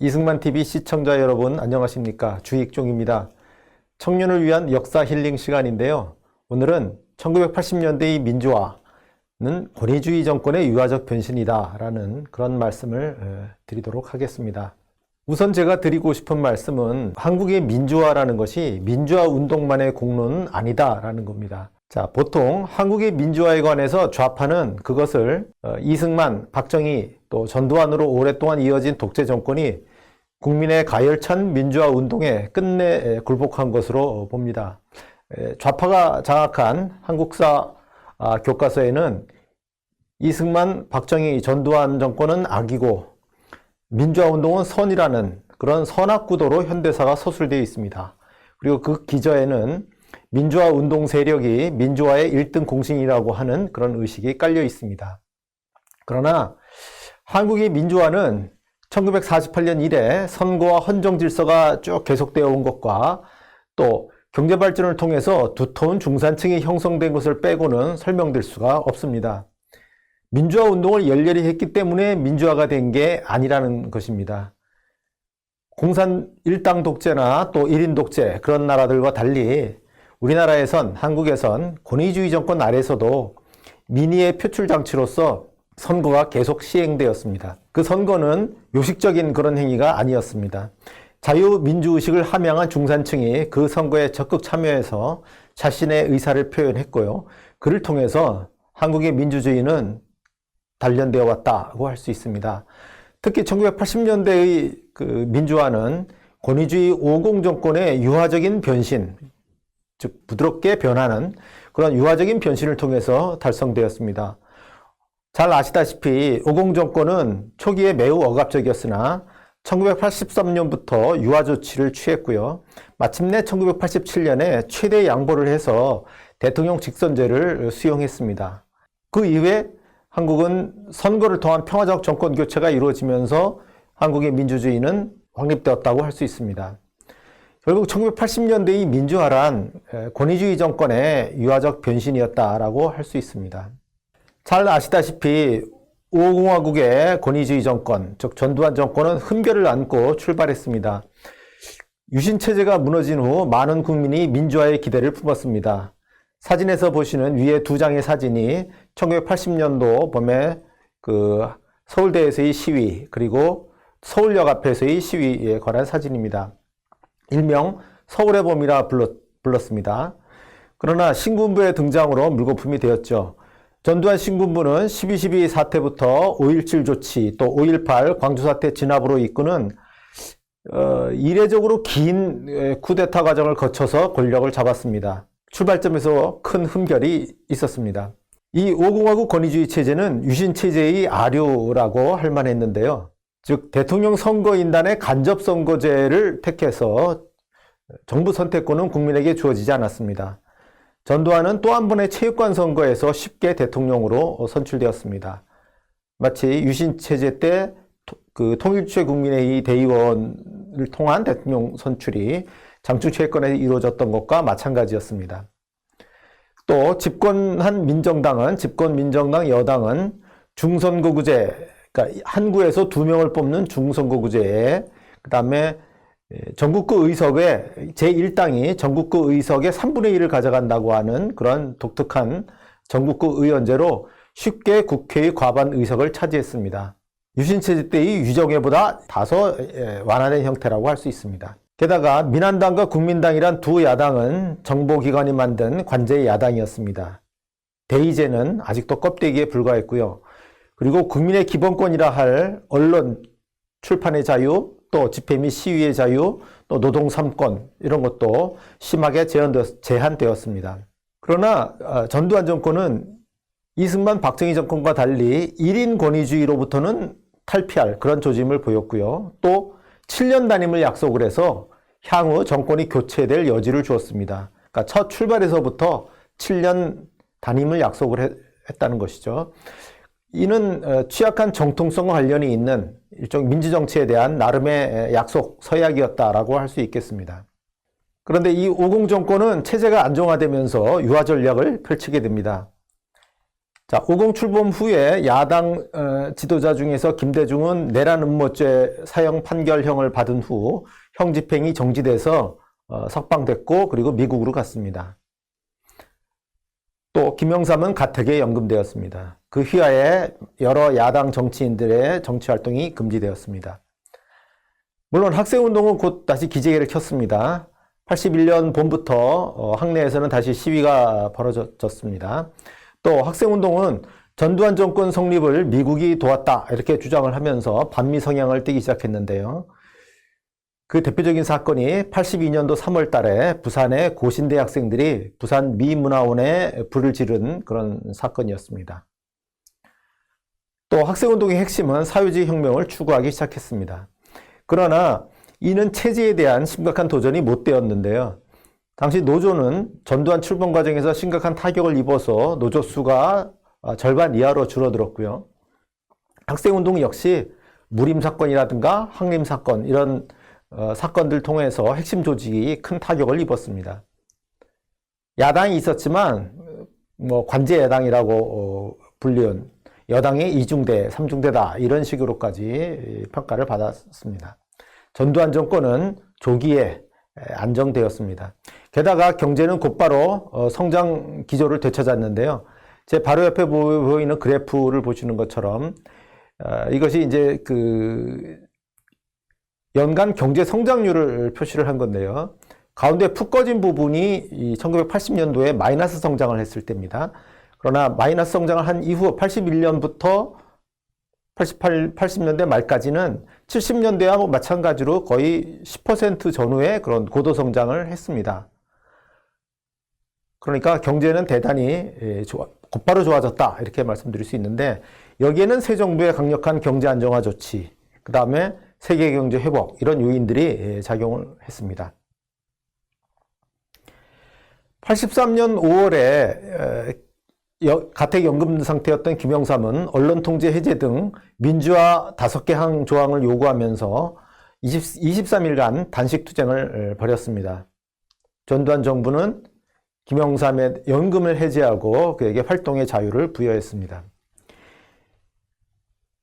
이승만TV 시청자 여러분 안녕하십니까? 주익종입니다. 청년을 위한 역사 힐링 시간인데요. 오늘은 1980년대의 민주화는 권위주의 정권의 유화적 변신이다 라는 그런 말씀을 드리도록 하겠습니다. 우선 제가 드리고 싶은 말씀은 한국의 민주화라는 것이 민주화 운동만의 공로는 아니다라는 겁니다. 자, 보통 한국의 민주화에 관해서 좌파는 그것을 이승만, 박정희, 또 전두환으로 오랫동안 이어진 독재 정권이 국민의 가열찬 민주화 운동에 끝내 굴복한 것으로 봅니다. 좌파가 장악한 한국사 교과서에는 이승만, 박정희, 전두환 정권은 악이고 민주화 운동은 선이라는 그런 선악구도로 현대사가 서술되어 있습니다. 그리고 그 기저에는 민주화 운동 세력이 민주화의 1등 공신이라고 하는 그런 의식이 깔려 있습니다. 그러나 한국의 민주화는 1948년 이래 선거와 헌정 질서가 쭉 계속되어 온 것과 또 경제 발전을 통해서 두터운 중산층이 형성된 것을 빼고는 설명될 수가 없습니다. 민주화 운동을 열렬히 했기 때문에 민주화가 된 게 아니라는 것입니다. 공산 일당 독재나 또 1인 독재 그런 나라들과 달리 우리나라에선 한국에선 권위주의 정권 아래서도 민의의 표출 장치로서 선거가 계속 시행되었습니다. 그 선거는 요식적인 그런 행위가 아니었습니다. 자유민주의식을 함양한 중산층이 그 선거에 적극 참여해서 자신의 의사를 표현했고요. 그를 통해서 한국의 민주주의는 단련되어 왔다고 할 수 있습니다. 특히 1980년대의 그 민주화는 권위주의 50 정권의 유화적인 변신, 즉 부드럽게 변하는 그런 유화적인 변신을 통해서 달성되었습니다. 잘 아시다시피 50 정권은 초기에 매우 억압적이었으나 1983년부터 유화 조치를 취했고요. 마침내 1987년에 최대 양보를 해서 대통령 직선제를 수용했습니다. 그 이후에 한국은 선거를 통한 평화적 정권 교체가 이루어지면서 한국의 민주주의는 확립되었다고 할 수 있습니다. 결국 1980년대의 민주화란 권위주의 정권의 유화적 변신이었다라고 할 수 있습니다. 잘 아시다시피 5공화국의 권위주의 정권, 즉 전두환 정권은 흠결을 안고 출발했습니다. 유신체제가 무너진 후 많은 국민이 민주화의 기대를 품었습니다. 사진에서 보시는 위에 두 장의 사진이 1980년도 봄에 그 서울대에서의 시위 그리고 서울역 앞에서의 시위에 관한 사진입니다. 일명 서울의 봄이라 불렀습니다. 그러나 신군부의 등장으로 물거품이 되었죠. 전두환 신군부는 12.12 사태부터 5.17 조치 또 5.18 광주사태 진압으로 이끄는 이례적으로 긴 쿠데타 과정을 거쳐서 권력을 잡았습니다. 출발점에서 큰 흠결이 있었습니다. 이 5공화국 권위주의 체제는 유신체제의 아류라고 할 만했는데요. 즉 대통령 선거인단의 간접선거제를 택해서 정부 선택권은 국민에게 주어지지 않았습니다. 전두환은 또 한 번의 체육관 선거에서 쉽게 대통령으로 선출되었습니다. 마치 유신체제 때 그 통일주의 국민회의 대의원을 통한 대통령 선출이 장충체육관에서 이루어졌던 것과 마찬가지였습니다. 또 집권한 민정당 여당은 중선거구제, 그러니까 한 구에서 2명을 뽑는 중선거구제에 그 다음에 전국구 의석의 제1당이 전국구 의석의 3분의 1을 가져간다고 하는 그런 독특한 전국구 의원제로 쉽게 국회의 과반 의석을 차지했습니다. 유신체제 때의 유정회보다 다소 완화된 형태라고 할 수 있습니다. 게다가 민한당과 국민당이란 두 야당은 정보기관이 만든 관제의 야당이었습니다. 대의제는 아직도 껍데기에 불과했고요. 그리고 국민의 기본권이라 할 언론, 출판의 자유, 또 집회 및 시위의 자유, 또 노동 3권 이런 것도 심하게 제한되었습니다. 그러나 전두환 정권은 이승만, 박정희 정권과 달리 1인 권위주의로부터는 탈피할 그런 조짐을 보였고요. 또 7년 단임을 약속을 해서 향후 정권이 교체될 여지를 주었습니다. 그러니까 첫 출발에서부터 7년 단임을 약속을 했다는 것이죠. 이는 취약한 정통성과 관련이 있는 일종 민주정치에 대한 나름의 약속, 서약이었다라고 할 수 있겠습니다. 그런데 이 50 정권은 체제가 안정화되면서 유화 전략을 펼치게 됩니다. 자, 50 출범 후에 야당 지도자 중에서 김대중은 내란 음모죄 사형 판결형을 받은 후 형 집행이 정지돼서 석방됐고 그리고 미국으로 갔습니다. 또 김영삼은 가택에 연금되었습니다. 그 휘하에 여러 야당 정치인들의 정치활동이 금지되었습니다. 물론 학생운동은 곧 다시 기지개를 켰습니다. 81년 봄부터 학내에서는 다시 시위가 벌어졌습니다. 또 학생운동은 전두환 정권 성립을 미국이 도왔다 이렇게 주장을 하면서 반미 성향을 띠기 시작했는데요. 그 대표적인 사건이 82년도 3월 달에 부산의 고신대 학생들이 부산 미문화원에 불을 지른 그런 사건이었습니다. 또 학생운동의 핵심은 사회주의 혁명을 추구하기 시작했습니다. 그러나 이는 체제에 대한 심각한 도전이 못 되었는데요. 당시 노조는 전두환 출범 과정에서 심각한 타격을 입어서 노조 수가 절반 이하로 줄어들었고요. 학생운동 역시 무림사건이라든가 항림사건 이런 사건들 통해서 핵심 조직이 큰 타격을 입었습니다. 야당이 있었지만 관제 야당이라고 불리운 여당의 2중대, 3중대다 이런 식으로까지 평가를 받았습니다. 전두환 정권은 조기에 안정되었습니다. 게다가 경제는 곧바로 성장 기조를 되찾았는데요. 제 바로 옆에 보이는 그래프를 보시는 것처럼 이것이 이제 연간 경제 성장률을 표시를 한 건데요. 가운데 푹 꺼진 부분이 1980년도에 마이너스 성장을 했을 때입니다. 그러나 마이너스 성장을 한 이후 81년부터 80년대 말까지는 70년대와 마찬가지로 거의 10% 전후의 그런 고도 성장을 했습니다. 그러니까 경제는 대단히 곧바로 좋아졌다 이렇게 말씀드릴 수 있는데 여기에는 새 정부의 강력한 경제 안정화 조치, 그 다음에 세계 경제 회복 이런 요인들이 작용을 했습니다. 83년 5월에 가택연금 상태였던 김영삼은 언론 통제 해제 등 민주화 5개 항 조항을 요구하면서 23일간 단식 투쟁을 벌였습니다. 전두환 정부는 김영삼의 연금을 해제하고 그에게 활동의 자유를 부여했습니다.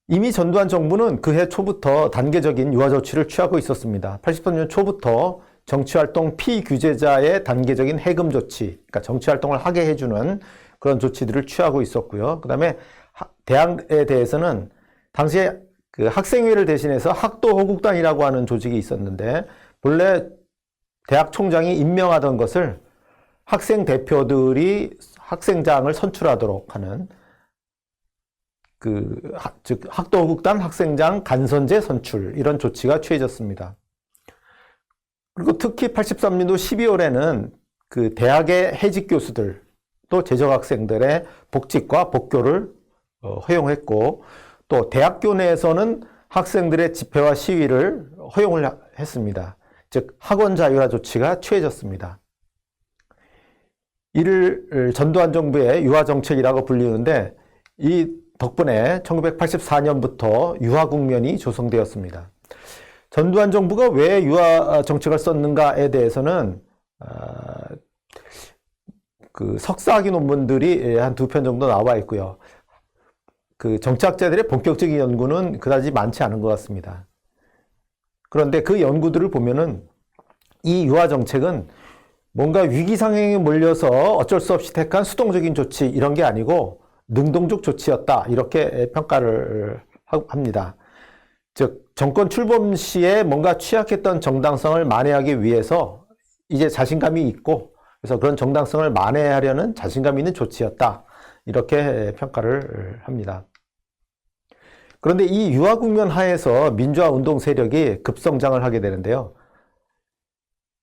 이미 전두환 정부는 그해 초부터 단계적인 유화 조치를 취하고 있었습니다. 83년 초부터 정치활동 피규제자의 단계적인 해금 조치, 그러니까 정치활동을 하게 해주는 그런 조치들을 취하고 있었고요. 그 다음에 대학에 대해서는 당시에 그 학생회를 대신해서 학도호국단이라고 하는 조직이 있었는데 본래 대학 총장이 임명하던 것을 학생 대표들이 학생장을 선출하도록 하는 즉 학도호국단 학생장 간선제 선출 이런 조치가 취해졌습니다. 그리고 특히 83년도 12월에는 그 대학의 해직 교수들 또 재적 학생들의 복직과 복교를 허용했고 또 대학교 내에서는 학생들의 집회와 시위를 허용을 했습니다. 즉 학원 자율화 조치가 취해졌습니다. 이를 전두환 정부의 유화 정책이라고 불리는데 이 덕분에 1984년부터 유화 국면이 조성되었습니다. 전두환 정부가 왜 유화 정책을 썼는가에 대해서는 그 석사학위 논문들이 한 2편 정도 나와 있고요. 그 정치학자들의 본격적인 연구는 그다지 많지 않은 것 같습니다. 그런데 그 연구들을 보면은 이 유화 정책은 뭔가 위기 상황에 몰려서 어쩔 수 없이 택한 수동적인 조치 이런 게 아니고 능동적 조치였다 이렇게 평가를 합니다. 즉 정권 출범 시에 뭔가 취약했던 정당성을 만회하기 위해서 이제 자신감이 있고 그래서 그런 정당성을 만회하려는 자신감 있는 조치였다 이렇게 평가를 합니다. 그런데 이 유화 국면 하에서 민주화 운동 세력이 급성장을 하게 되는데요.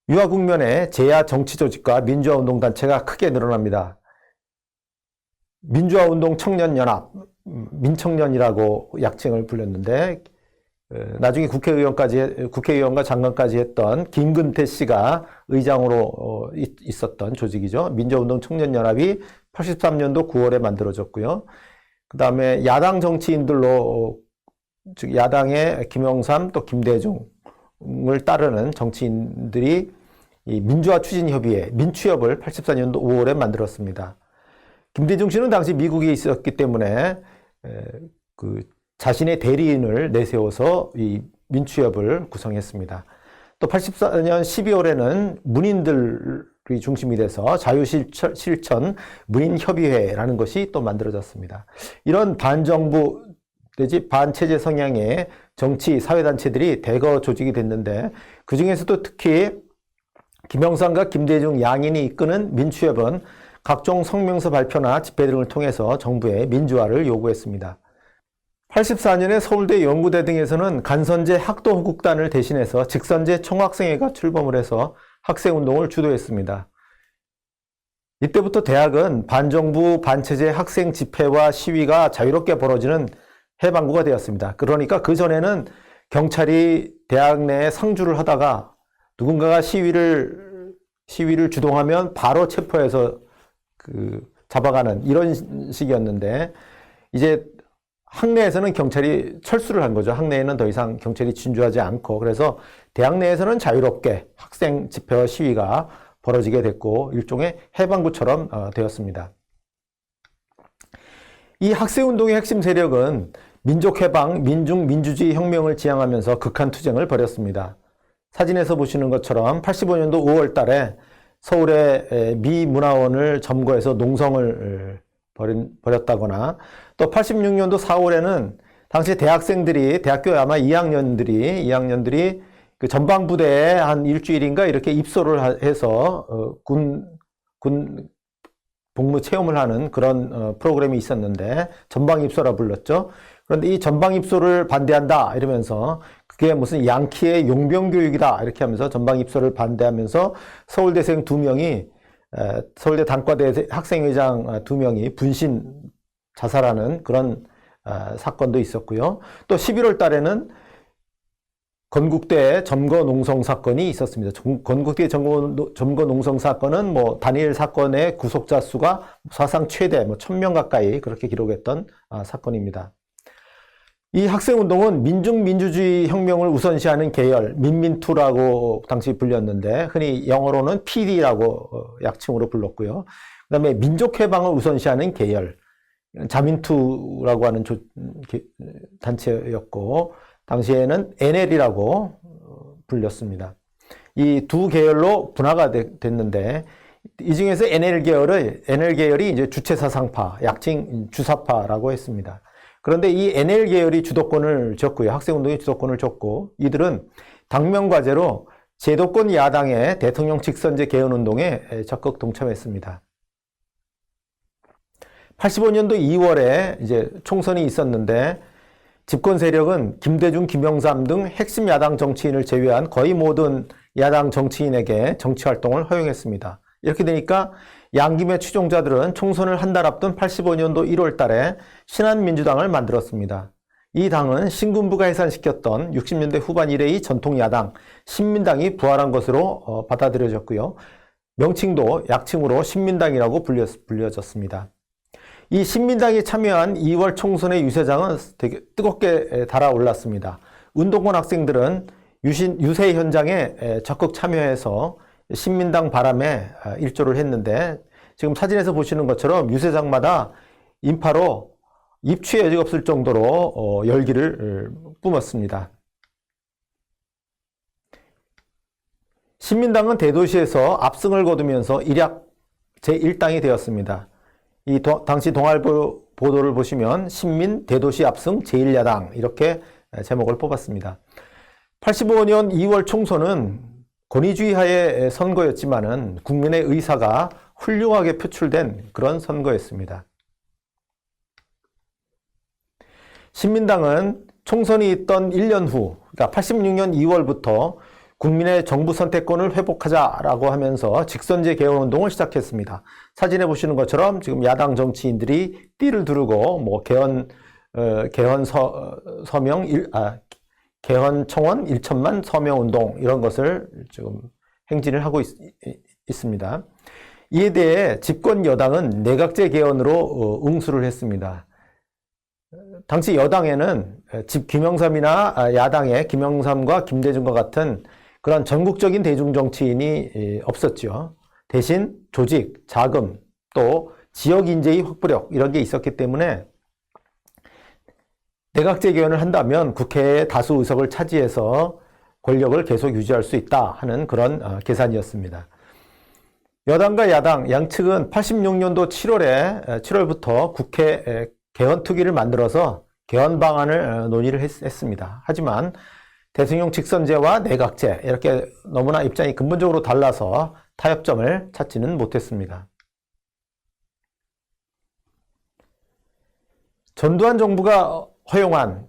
유화 국면에 제야 정치 조직과 민주화 운동 단체가 크게 늘어납니다. 민주화 운동 청년연합, 민청년이라고 약칭을 불렸는데 나중에 국회의원과 장관까지 했던 김근태 씨가 의장으로 있었던 조직이죠. 민주화운동 청년연합이 83년도 9월에 만들어졌고요. 그 다음에 야당 정치인들로 즉 야당의 김영삼 또 김대중을 따르는 정치인들이 이 민주화 추진협의회 민추협을 84년도 5월에 만들었습니다. 김대중 씨는 당시 미국에 있었기 때문에 자신의 대리인을 내세워서 이 민추협을 구성했습니다. 또 84년 12월에는 문인들이 중심이 돼서 자유실천 문인협의회라는 것이 또 만들어졌습니다. 이런 반정부 내지 반체제 성향의 정치, 사회단체들이 대거 조직이 됐는데 그 중에서도 특히 김영삼과 김대중 양인이 이끄는 민추협은 각종 성명서 발표나 집회 등을 통해서 정부에 민주화를 요구했습니다. 84년에 서울대 연구대 등에서는 간선제 학도호국단을 대신해서 직선제 총학생회가 출범을 해서 학생운동을 주도했습니다. 이때부터 대학은 반정부, 반체제 학생 집회와 시위가 자유롭게 벌어지는 해방구가 되었습니다. 그러니까 그 전에는 경찰이 대학 내에 상주를 하다가 누군가가 시위를 주동하면 바로 체포해서 잡아가는 이런 식이었는데 이제 학내에서는 경찰이 철수를 한 거죠. 학내에는 더 이상 경찰이 진주하지 않고 그래서 대학 내에서는 자유롭게 학생 집회와 시위가 벌어지게 됐고 일종의 해방구처럼 되었습니다. 이 학생운동의 핵심 세력은 민족해방, 민주주의 혁명을 지향하면서 극한투쟁을 벌였습니다. 사진에서 보시는 것처럼 85년도 5월 달에 서울의 미 문화원을 점거해서 농성을 벌였다거나 또 86년도 4월에는 당시 대학생들이 대학교 아마 2학년들이 그 전방부대에 한 일주일인가 이렇게 입소를 해서 군 복무 체험을 하는 그런 프로그램이 있었는데 전방입소라 불렀죠. 그런데 이 전방입소를 반대한다 이러면서 그게 무슨 양키의 용병교육이다 이렇게 하면서 전방입소를 반대하면서 서울대생 2명이 서울대 단과대 학생회장 2명이 분신 자살하는 그런 사건도 있었고요. 또 11월 달에는 건국대 점거농성 사건이 있었습니다. 건국대 점거농성 사건은 뭐 단일 사건의 구속자 수가 사상 최대 1000명 가까이 그렇게 기록했던 사건입니다. 이 학생운동은 민주주의 혁명을 우선시하는 계열, 민민투라고 당시 불렸는데 흔히 영어로는 PD라고 약칭으로 불렀고요. 그 다음에 민족해방을 우선시하는 계열, 자민투라고 하는 단체였고 당시에는 NL이라고 불렸습니다. 이 두 계열로 분화가 됐는데 이 중에서 NL 계열이 이제 주체사상파, 약칭 주사파라고 했습니다. 그런데 이 NL 계열이 주도권을 줬고요. 학생운동이 주도권을 줬고 이들은 당면과제로 제도권 야당의 대통령 직선제 개헌운동에 적극 동참했습니다. 85년도 2월에 이제 총선이 있었는데 집권 세력은 김대중, 김영삼 등 핵심 야당 정치인을 제외한 거의 모든 야당 정치인에게 정치활동을 허용했습니다. 이렇게 되니까 양김의 추종자들은 총선을 한 달 앞둔 85년도 1월 달에 신한민주당을 만들었습니다. 이 당은 신군부가 해산시켰던 60년대 후반 이래의 전통 야당 신민당이 부활한 것으로 받아들여졌고요. 명칭도 약칭으로 신민당이라고 불려졌습니다. 이 신민당이 참여한 2월 총선의 유세장은 되게 뜨겁게 달아올랐습니다. 운동권 학생들은 유세 현장에 적극 참여해서 신민당 바람에 일조를 했는데 지금 사진에서 보시는 것처럼 유세장마다 인파로 입추의 여지가 없을 정도로 열기를 뿜었습니다. 신민당은 대도시에서 압승을 거두면서 일약 제1당이 되었습니다. 이 당시 동아일보 보도를 보시면 신민 대도시 압승 제1야당 이렇게 제목을 뽑았습니다. 85년 2월 총선은 권위주의 하의 선거였지만은 국민의 의사가 훌륭하게 표출된 그런 선거였습니다. 신민당은 총선이 있던 1년 후, 그러니까 86년 2월부터 국민의 정부 선택권을 회복하자라고 하면서 직선제 개헌운동을 시작했습니다. 사진에 보시는 것처럼 지금 야당 정치인들이 띠를 두르고 뭐 개헌 청원 1천만 서명 운동 이런 것을 지금 행진을 하고 있습니다. 이에 대해 집권 여당은 내각제 개헌으로 응수를 했습니다. 당시 여당에는 김영삼이나 야당의 김영삼과 김대중과 같은 그런 전국적인 대중정치인이 없었죠. 대신 조직, 자금, 또 지역 인재의 확보력 이런 게 있었기 때문에 내각제 개헌을 한다면 국회의 다수 의석을 차지해서 권력을 계속 유지할 수 있다 하는 그런 계산이었습니다. 여당과 야당 양측은 86년도 7월부터 국회 개헌 특위를 만들어서 개헌 방안을 논의를 했습니다. 하지만 대통령 직선제와 내각제 이렇게 너무나 입장이 근본적으로 달라서 타협점을 찾지는 못했습니다. 전두환 정부가 허용한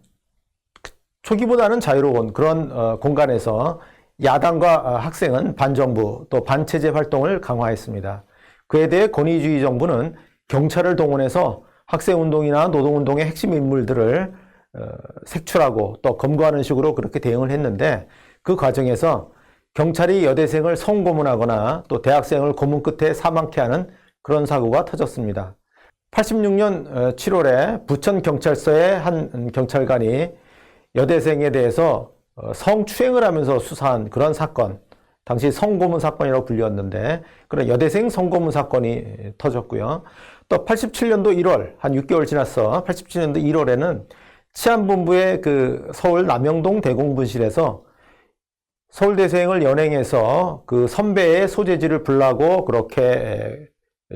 초기보다는 자유로운 그런 공간에서 야당과 학생은 반정부 또 반체제 활동을 강화했습니다. 그에 대해 권위주의 정부는 경찰을 동원해서 학생운동이나 노동운동의 핵심 인물들을 색출하고 또 검거하는 식으로 그렇게 대응을 했는데 그 과정에서 경찰이 여대생을 성고문하거나 또 대학생을 고문 끝에 사망케 하는 그런 사고가 터졌습니다. 86년 7월에 부천경찰서의 한 경찰관이 여대생에 대해서 성추행을 하면서 수사한 그런 사건, 당시 성고문 사건이라고 불렸는데 그런 여대생 성고문 사건이 터졌고요. 또 87년도 1월, 한 6개월 지났어 87년도 1월에는 치안본부의 그 서울 남영동 대공분실에서 서울대생을 연행해서 그 선배의 소재지를 불라고 그렇게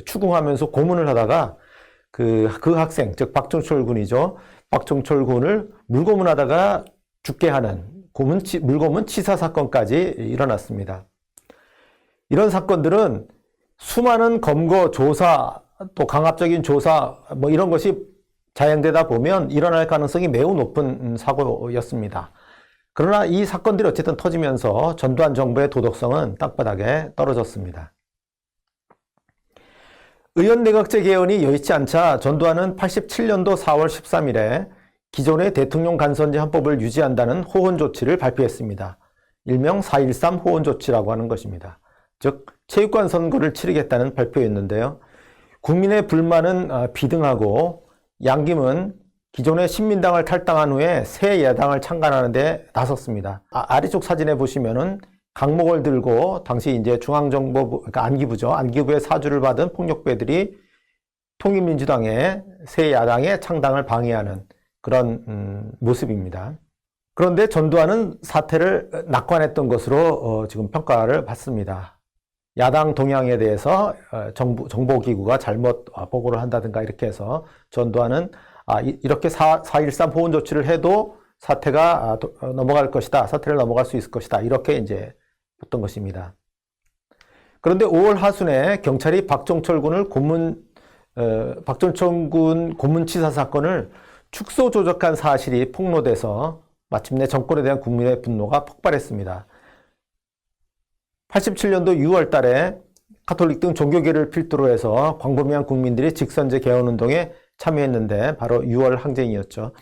추궁하면서 고문을 하다가 그 학생, 즉 박종철 군이죠. 박종철 군을 물고문하다가 죽게 하는 물고문 치사 사건까지 일어났습니다. 이런 사건들은 수많은 검거, 조사, 또 강압적인 조사 뭐 이런 것이 자행되다 보면 일어날 가능성이 매우 높은 사고였습니다. 그러나 이 사건들이 어쨌든 터지면서 전두환 정부의 도덕성은 땅바닥에 떨어졌습니다. 의원내각제 개헌이 여의치 않자 전두환은 87년도 4월 13일에 기존의 대통령 간선제 헌법을 유지한다는 호언 조치를 발표했습니다. 일명 4.13 호언 조치라고 하는 것입니다. 즉 체육관 선거를 치르겠다는 발표였는데요. 국민의 불만은 비등하고 양김은 기존의 신민당을 탈당한 후에 새 야당을 창간하는 데 나섰습니다. 아래쪽 사진에 보시면은 강목을 들고 당시 이제 중앙정보부, 그러니까 안기부죠. 안기부의 사주를 받은 폭력배들이 통일민주당의 새 야당의 창당을 방해하는 그런 모습입니다. 그런데 전두환은 사태를 낙관했던 것으로 지금 평가를 받습니다. 야당 동향에 대해서 정보기구가 잘못 보고를 한다든가 이렇게 해서 전두환은 이렇게 4.13 호언 조치를 해도 사태가 넘어갈 것이다. 사태를 넘어갈 수 있을 것이다. 이렇게 이제 했던 것입니다. 그런데 5월 하순에 경찰이 박종철 군 고문치사 사건을 축소 조작한 사실이 폭로돼서 마침내 정권에 대한 국민의 분노가 폭발했습니다. 87년도 6월 달에 가톨릭 등 종교계를 필두로 해서 광범위한 국민들이 직선제 개헌운동에 참여했는데 바로 6월 항쟁이었죠.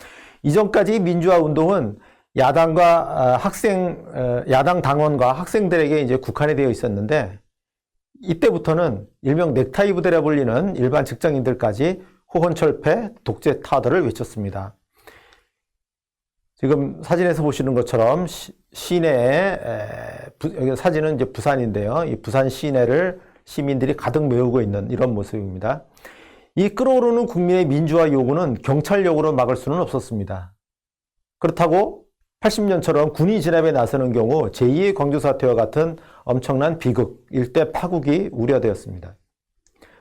이전까지 민주화 운동은 야당과 야당 당원과 학생들에게 이제 국한이 되어 있었는데 이때부터는 일명 넥타이 부대라 불리는 일반 직장인들까지 호헌철폐, 독재 타도를 외쳤습니다. 지금 사진에서 보시는 것처럼 시내에 여기 사진은 이제 부산인데요. 이 부산 시내를 시민들이 가득 메우고 있는 이런 모습입니다. 이 끓어오르는 국민의 민주화 요구는 경찰력으로 막을 수는 없었습니다. 그렇다고 80년처럼 군이 진압에 나서는 경우 제2의 광주사태와 같은 엄청난 비극, 일대 파국이 우려되었습니다.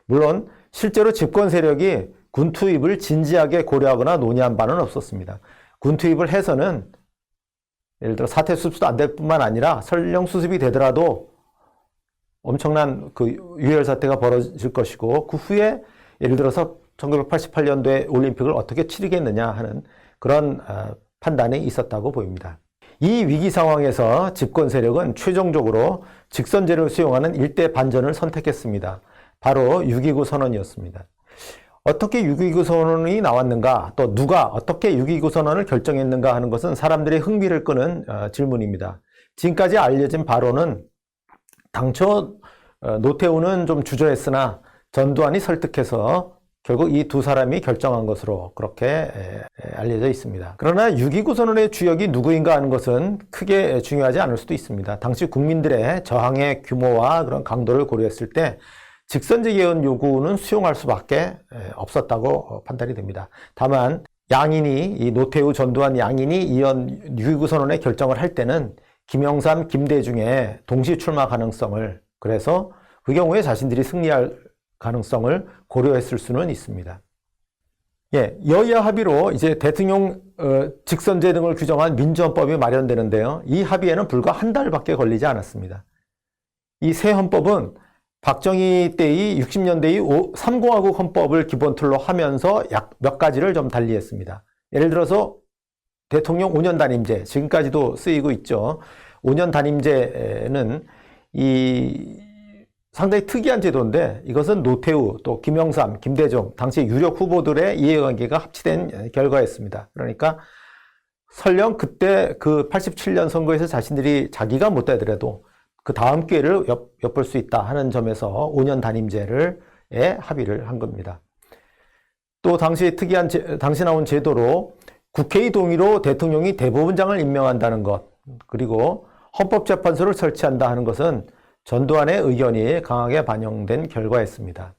물론 실제로 집권 세력이 군 투입을 진지하게 고려하거나 논의한 바는 없었습니다. 군 투입을 해서는 예를 들어 사태 수습도 안 될 뿐만 아니라 설령 수습이 되더라도 엄청난 그 유혈 사태가 벌어질 것이고 그 후에 예를 들어서 1988년도에 올림픽을 어떻게 치르겠느냐 하는 그런 판단이 있었다고 보입니다. 이 위기 상황에서 집권 세력은 최종적으로 직선제를 수용하는 일대 반전을 선택했습니다. 바로 6.29 선언이었습니다. 어떻게 6.29 선언이 나왔는가, 또 누가 어떻게 6.29 선언을 결정했는가 하는 것은 사람들의 흥미를 끄는 질문입니다. 지금까지 알려진 바로는 당초 노태우는 좀 주저했으나 전두환이 설득해서 결국 이 두 사람이 결정한 것으로 그렇게 알려져 있습니다. 그러나 6.29 선언의 주역이 누구인가 하는 것은 크게 중요하지 않을 수도 있습니다. 당시 국민들의 저항의 규모와 그런 강도를 고려했을 때 직선제 개헌 요구는 수용할 수밖에 없었다고 판단이 됩니다. 다만 양인이 이 노태우, 전두환 양인이 이런 6.29 선언의 결정을 할 때는 김영삼, 김대중의 동시 출마 가능성을, 그래서 그 경우에 자신들이 승리할 가능성을 고려했을 수는 있습니다. 예, 여야 합의로 이제 대통령 직선제 등을 규정한 민주헌법이 마련되는데요. 이 합의에는 불과 한 달밖에 걸리지 않았습니다. 이 새 헌법은 박정희 때의 60년대의 3공화국 헌법을 기본틀로 하면서 약 몇 가지를 좀 달리했습니다. 예를 들어서 대통령 5년 단임제, 지금까지도 쓰이고 있죠. 5년 단임제는 상당히 특이한 제도인데, 이것은 노태우, 또 김영삼, 김대중, 당시 유력 후보들의 이해관계가 합치된 결과였습니다. 그러니까 설령 그때 그 87년 선거에서 자기가 못 되더라도 그 다음 기회를 엿볼 수 있다 하는 점에서 5년 단임제를 합의를 한 겁니다. 또 당시 나온 제도로 국회의 동의로 대통령이 대법원장을 임명한다는 것, 그리고 헌법재판소를 설치한다 하는 것은 전두환의 의견이 강하게 반영된 결과였습니다.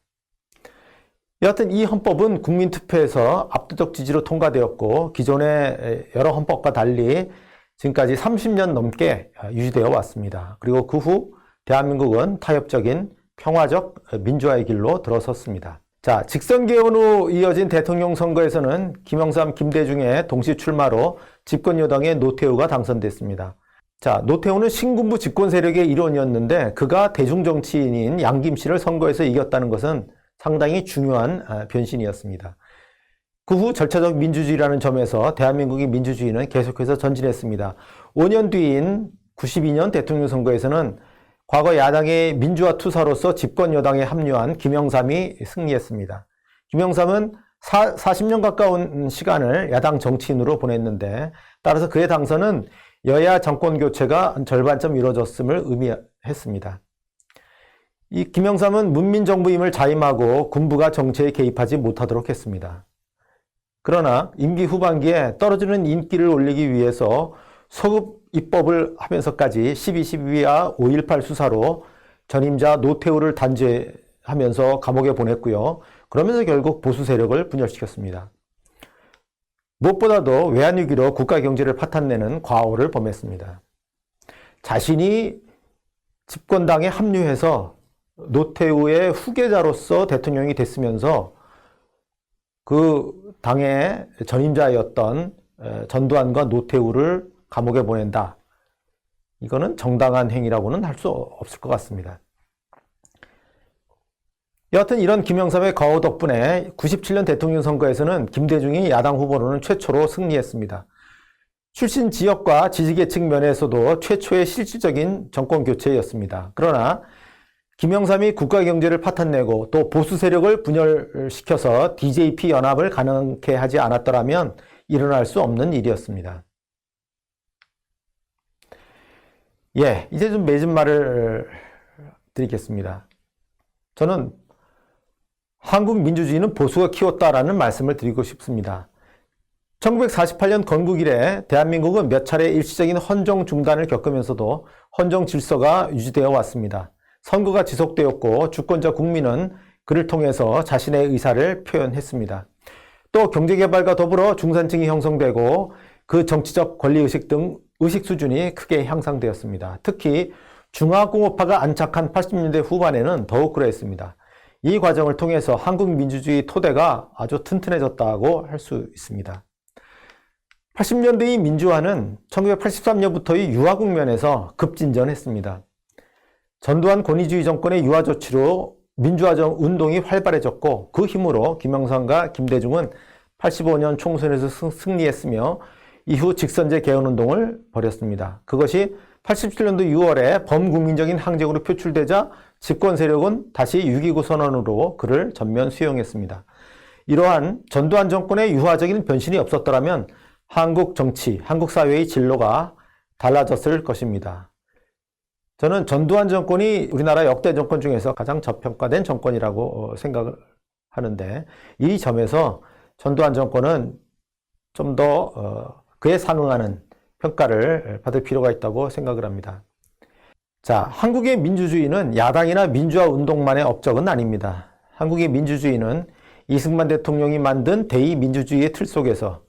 여하튼 이 헌법은 국민투표에서 압도적 지지로 통과되었고, 기존의 여러 헌법과 달리 지금까지 30년 넘게 유지되어 왔습니다. 그리고 그 후 대한민국은 타협적인 평화적 민주화의 길로 들어섰습니다. 자, 직선 개헌 후 이어진 대통령 선거에서는 김영삼, 김대중의 동시 출마로 집권 여당의 노태우가 당선됐습니다. 자, 노태우는 신군부 집권 세력의 일원이었는데 그가 대중정치인인 양김씨를 선거에서 이겼다는 것은 상당히 중요한 변신이었습니다. 그 후 절차적 민주주의라는 점에서 대한민국의 민주주의는 계속해서 전진했습니다. 5년 뒤인 92년 대통령 선거에서는 과거 야당의 민주화 투사로서 집권 여당에 합류한 김영삼이 승리했습니다. 김영삼은 40년 가까운 시간을 야당 정치인으로 보냈는데, 따라서 그의 당선은 여야 정권 교체가 절반쯤 이루어졌음을 의미했습니다. 이 김영삼은 문민정부임을 자임하고 군부가 정치에 개입하지 못하도록 했습니다. 그러나 임기 후반기에 떨어지는 인기를 올리기 위해서 소급 입법을 하면서까지 12.12와 5.18 수사로 전임자 노태우를 단죄하면서 감옥에 보냈고요. 그러면서 결국 보수 세력을 분열시켰습니다. 무엇보다도 외환위기로 국가 경제를 파탄내는 과오를 범했습니다. 자신이 집권당에 합류해서 노태우의 후계자로서 대통령이 됐으면서 그 당의 전임자였던 전두환과 노태우를 감옥에 보낸다. 이거는 정당한 행위라고는 할 수 없을 것 같습니다. 여하튼 이런 김영삼의 과오 덕분에 97년 대통령 선거에서는 김대중이 야당 후보로는 최초로 승리했습니다. 출신 지역과 지지계층 면에서도 최초의 실질적인 정권 교체였습니다. 그러나 김영삼이 국가 경제를 파탄내고 또 보수 세력을 분열시켜서 DJP 연합을 가능케 하지 않았더라면 일어날 수 없는 일이었습니다. 예, 이제 좀 맺은 말을 드리겠습니다. 저는 한국 민주주의는 보수가 키웠다라는 말씀을 드리고 싶습니다. 1948년 건국 이래 대한민국은 몇 차례 일시적인 헌정 중단을 겪으면서도 헌정 질서가 유지되어 왔습니다. 선거가 지속되었고 주권자 국민은 그를 통해서 자신의 의사를 표현했습니다. 또 경제개발과 더불어 중산층이 형성되고 그 정치적 권리의식 등 의식 수준이 크게 향상되었습니다. 특히 중화공업화가 안착한 80년대 후반에는 더욱 그랬습니다. 이 과정을 통해서 한국 민주주의 토대가 아주 튼튼해졌다고 할 수 있습니다. 80년대의 민주화는 1983년부터의 유화 국면에서 급진전했습니다. 전두환 권위주의 정권의 유화 조치로 민주화 운동이 활발해졌고 그 힘으로 김영삼과 김대중은 85년 총선에서 승리했으며 이후 직선제 개헌운동을 벌였습니다. 그것이 87년도 6월에 범국민적인 항쟁으로 표출되자 집권 세력은 다시 6.29 선언으로 그를 전면 수용했습니다. 이러한 전두환 정권의 유화적인 변신이 없었더라면 한국 정치, 한국 사회의 진로가 달라졌을 것입니다. 저는 전두환 정권이 우리나라 역대 정권 중에서 가장 저평가된 정권이라고 생각을 하는데, 이 점에서 전두환 정권은 좀 더 그에 상응하는 평가를 받을 필요가 있다고 생각을 합니다. 자, 한국의 민주주의는 야당이나 민주화 운동만의 업적은 아닙니다. 한국의 민주주의는 이승만 대통령이 만든 대의민주주의의 틀 속에서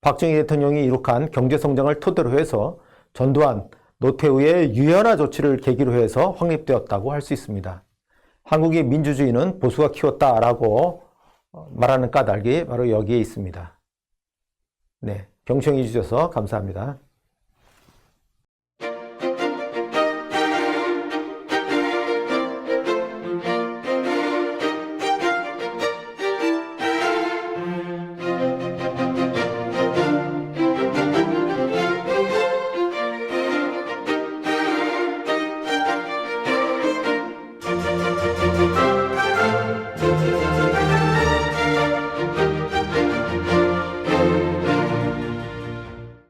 박정희 대통령이 이룩한 경제성장을 토대로 해서 전두환, 노태우의 유연화 조치를 계기로 해서 확립되었다고 할 수 있습니다. 한국의 민주주의는 보수가 키웠다라고 말하는 까닭이 바로 여기에 있습니다. 네, 경청해 주셔서 감사합니다.